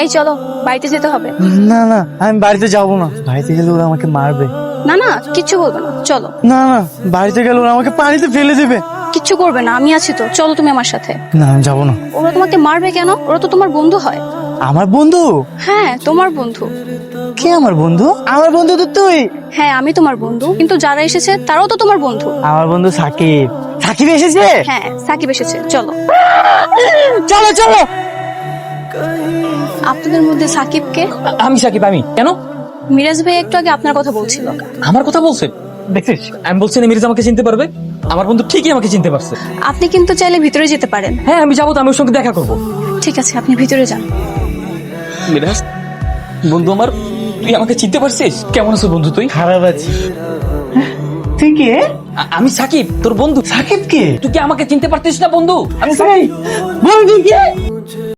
এই চলো, বাড়িতে যেতে হবে। না না, আমি বাড়িতে যাবো না। বাড়িতে গেলে ওরা আমাকে মারবে। না না, কিচ্ছু বলবে না, চলো। না না, বাড়িতে গেলে ওরা আমাকে পানিতে ফেলে দেবে। কিচ্ছু করবে না, আমি আছি তো, চলো তুমি আমার সাথে। না, আমি যাবো না। ওরা তোমাকে মারবে কেন? ওরা তো তোমার বন্ধু হয়। আমার বন্ধু? হ্যাঁ, তোমার বন্ধু। কে আমার বন্ধু? আমার বন্ধু তো তুই। হ্যাঁ, আমি তোমার বন্ধু, কিন্তু যারা এসেছে তারাও তো তোমার বন্ধু। আমার বন্ধু সাকিব। সাকিব এসেছে? হ্যাঁ, সাকিব এসেছে, চলো। চলো চলো। আপনাদের মধ্যে সাকিবকে? আমি সাকিব। আমি কেন? মিরাজ ভাই একটু আগে আপনার কথা বলছিল। আমার কথা বলছে? দেখছিস, আমি বলছি না মির্জা আমাকে চিনতে পারবে। আমার বন্ধু ঠিকই আমাকে চিনতে পারছে। আপনি কিন্তু চাইলে ভিতরে যেতে পারেন। হ্যাঁ, আমি যাবো তো, আমি ওর সঙ্গে দেখা করবো। ঠিক আছে, আপনি ভিতরে যান। মিরাজ, বন্ধু আমার, তুই আমাকে চিনতে পারছিস? কেমন আছো বন্ধু তুই? খারাপ আছি। তুই কে? আমি সাকিব, তোর বন্ধু। সাকিব কে? তুই কি আমাকে চিনতে পারতিস না বন্ধু? আমি বন্ধু কে?